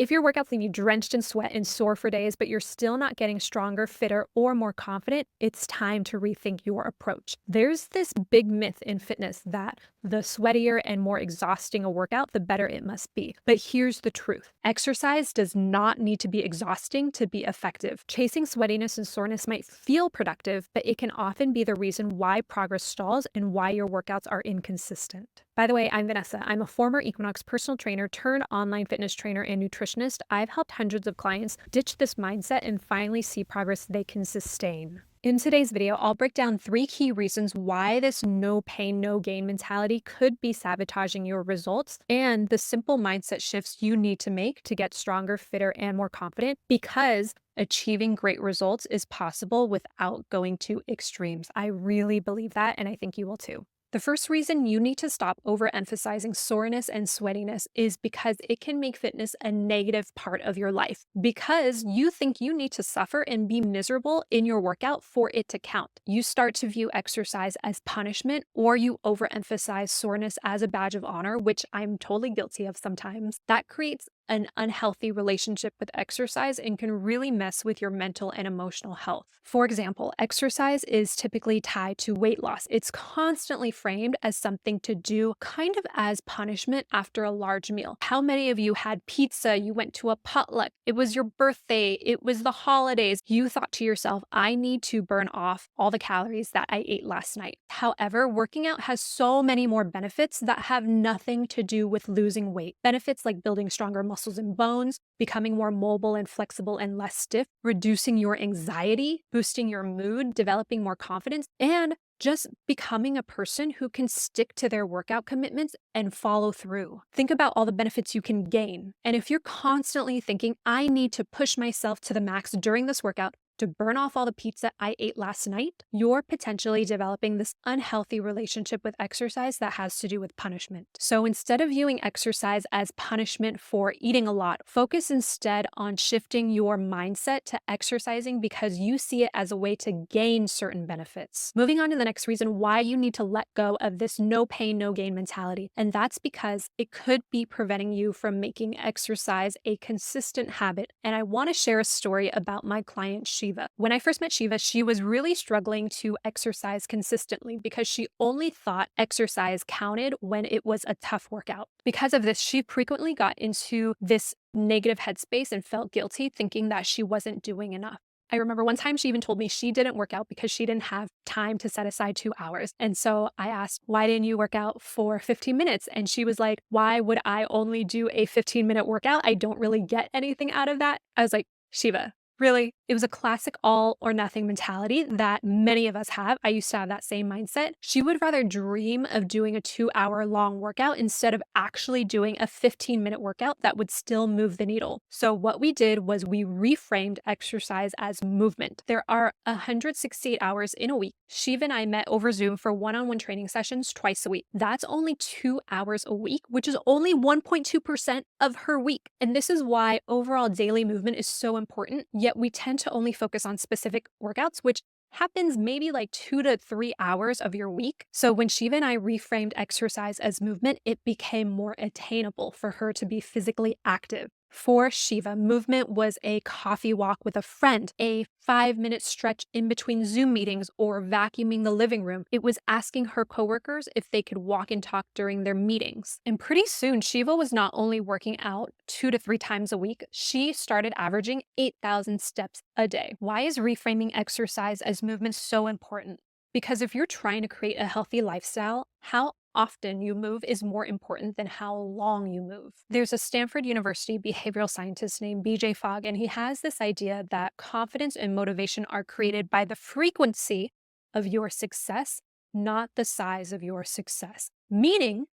If your workouts leave you drenched in sweat and sore for days, but you're still not getting stronger, fitter, or more confident, it's time to rethink your approach. There's this big myth in fitness that the sweatier and more exhausting a workout, the better it must be. But here's the truth. Exercise does not need to be exhausting to be effective. Chasing sweatiness and soreness might feel productive, but it can often be the reason why progress stalls and why your workouts are inconsistent. By the way, I'm Vanessa. I'm a former Equinox personal trainer turned online fitness trainer and nutritionist. I've helped hundreds of clients ditch this mindset and finally see progress they can sustain. In today's video, I'll break down 3 key reasons why this no pain, no gain mentality could be sabotaging your results and the simple mindset shifts you need to make to get stronger, fitter, and more confident, because achieving great results is possible without going to extremes. I really believe that, and I think you will too. The first reason you need to stop overemphasizing soreness and sweatiness is because it can make fitness a negative part of your life, because you think you need to suffer and be miserable in your workout for it to count. You start to view exercise as punishment, or you overemphasize soreness as a badge of honor, which I'm totally guilty of sometimes. That creates an unhealthy relationship with exercise and can really mess with your mental and emotional health. For example, exercise is typically tied to weight loss. It's constantly framed as something to do, kind of as punishment after a large meal. How many of you had pizza? You went to a potluck. It was your birthday. It was the holidays. You thought to yourself, I need to burn off all the calories that I ate last night. However, working out has so many more benefits that have nothing to do with losing weight. Benefits like building stronger muscles and bones, becoming more mobile and flexible and less stiff, reducing your anxiety, boosting your mood, developing more confidence, and just becoming a person who can stick to their workout commitments and follow through. Think about all the benefits you can gain. And if you're constantly thinking, I need to push myself to the max during this workout to burn off all the pizza I ate last night, you're potentially developing this unhealthy relationship with exercise that has to do with punishment. So instead of viewing exercise as punishment for eating a lot, focus instead on shifting your mindset to exercising because you see it as a way to gain certain benefits. Moving on to the next reason why you need to let go of this no pain, no gain mentality. And that's because it could be preventing you from making exercise a consistent habit. And I want to share a story about my client, Shiva. When I first met Shiva, she was really struggling to exercise consistently because she only thought exercise counted when it was a tough workout. Because of this, she frequently got into this negative headspace and felt guilty, thinking that she wasn't doing enough. I remember one time she even told me she didn't work out because she didn't have time to set aside 2 hours. And so I asked, why didn't you work out for 15 minutes? And she was like, why would I only do a 15-minute workout? I don't really get anything out of that. I was like, Shiva, really? It was a classic all or nothing mentality that many of us have. I used to have that same mindset. She would rather dream of doing a 2-hour long workout instead of actually doing a 15-minute workout that would still move the needle. So what we did was we reframed exercise as movement. There are 168 hours in a week. Shiva and I met over Zoom for one-on-one training sessions twice a week. That's only 2 hours a week, which is only 1.2% of her week. And this is why overall daily movement is so important, yet we tend to only focus on specific workouts, which happens maybe like 2 to 3 hours of your week. So when Shiva and I reframed exercise as movement, it became more attainable for her to be physically active. For Shiva, movement was a coffee walk with a friend, a 5-minute stretch in between Zoom meetings, or vacuuming the living room. It was asking her coworkers if they could walk and talk during their meetings. And pretty soon, Shiva was not only working out 2 to 3 times a week, she started averaging 8,000 steps a day. Why is reframing exercise as movement so important? Because if you're trying to create a healthy lifestyle, how often you move is more important than how long you move. There's a Stanford University behavioral scientist named BJ Fogg, and he has this idea that confidence and motivation are created by the frequency of your success, not the size of your success. Meaning,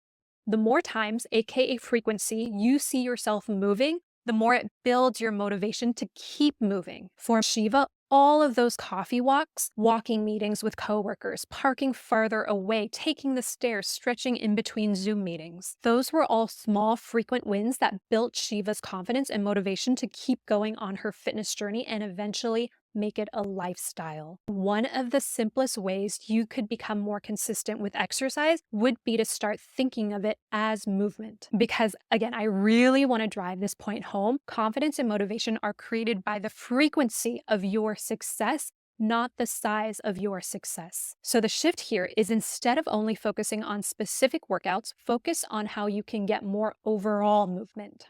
the more times, aka frequency, you see yourself moving, the more it builds your motivation to keep moving. For Shiva, all of those coffee walks, walking meetings with coworkers, parking farther away, taking the stairs, stretching in between Zoom meetings. Those were all small, frequent wins that built Shiva's confidence and motivation to keep going on her fitness journey and eventually make it a lifestyle. One of the simplest ways you could become more consistent with exercise would be to start thinking of it as movement. Because again, I really want to drive this point home. Confidence and motivation are created by the frequency of your success, not the size of your success. So the shift here is, instead of only focusing on specific workouts, focus on how you can get more overall movement.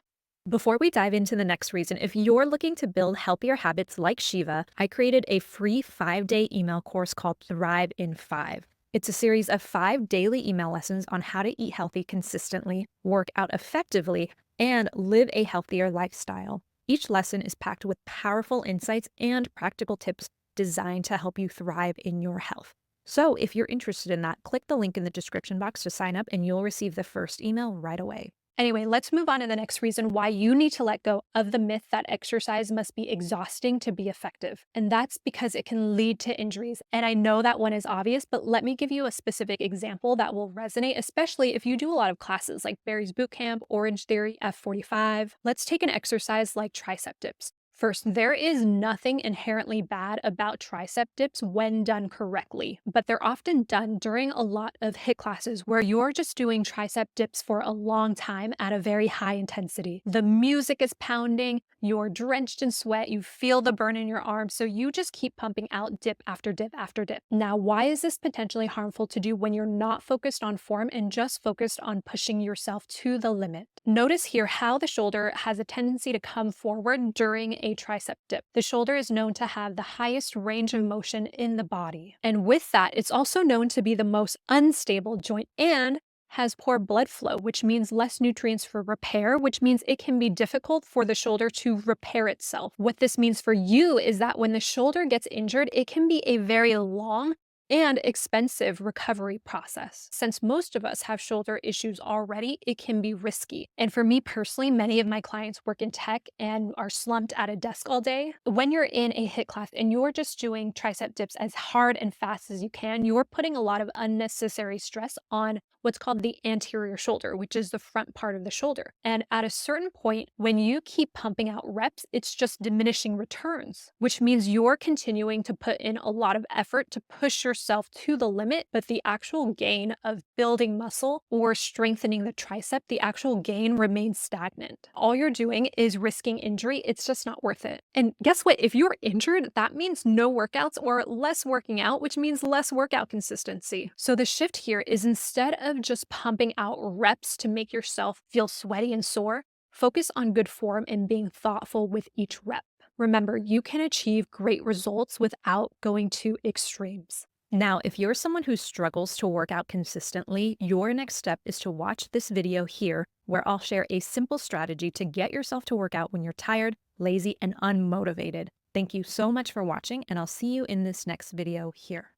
Before we dive into the next reason, if you're looking to build healthier habits like Shiva, I created a free 5-day email course called Thrive in 5. It's a series of 5 daily email lessons on how to eat healthy consistently, work out effectively, and live a healthier lifestyle. Each lesson is packed with powerful insights and practical tips designed to help you thrive in your health. So if you're interested in that, click the link in the description box to sign up and you'll receive the first email right away. Anyway, let's move on to the next reason why you need to let go of the myth that exercise must be exhausting to be effective. And that's because it can lead to injuries. And I know that one is obvious, but let me give you a specific example that will resonate, especially if you do a lot of classes like Barry's Bootcamp, Orange Theory, F45. Let's take an exercise like tricep dips. First, there is nothing inherently bad about tricep dips when done correctly, but they're often done during a lot of HIIT classes where you're just doing tricep dips for a long time at a very high intensity. The music is pounding, you're drenched in sweat, you feel the burn in your arms, so you just keep pumping out dip after dip after dip. Now, why is this potentially harmful to do when you're not focused on form and just focused on pushing yourself to the limit? Notice here how the shoulder has a tendency to come forward during a tricep dip. The shoulder is known to have the highest range of motion in the body. And with that, it's also known to be the most unstable joint and has poor blood flow, which means less nutrients for repair, which means it can be difficult for the shoulder to repair itself. What this means for you is that when the shoulder gets injured, it can be a very long and expensive recovery process. Since most of us have shoulder issues already, it can be risky. And for me personally, many of my clients work in tech and are slumped at a desk all day. When you're in a HIIT class and you're just doing tricep dips as hard and fast as you can, you're putting a lot of unnecessary stress on what's called the anterior shoulder, which is the front part of the shoulder. And at a certain point, when you keep pumping out reps, it's just diminishing returns, which means you're continuing to put in a lot of effort to push yourself to the limit, but the actual gain of building muscle or strengthening the tricep, the actual gain remains stagnant. All you're doing is risking injury. It's just not worth it. And guess what? If you're injured, that means no workouts or less working out, which means less workout consistency. So the shift here is, instead of just pumping out reps to make yourself feel sweaty and sore, focus on good form and being thoughtful with each rep. Remember, you can achieve great results without going to extremes. Now, if you're someone who struggles to work out consistently, your next step is to watch this video here, where I'll share a simple strategy to get yourself to work out when you're tired, lazy, and unmotivated. Thank you so much for watching, and I'll see you in this next video here.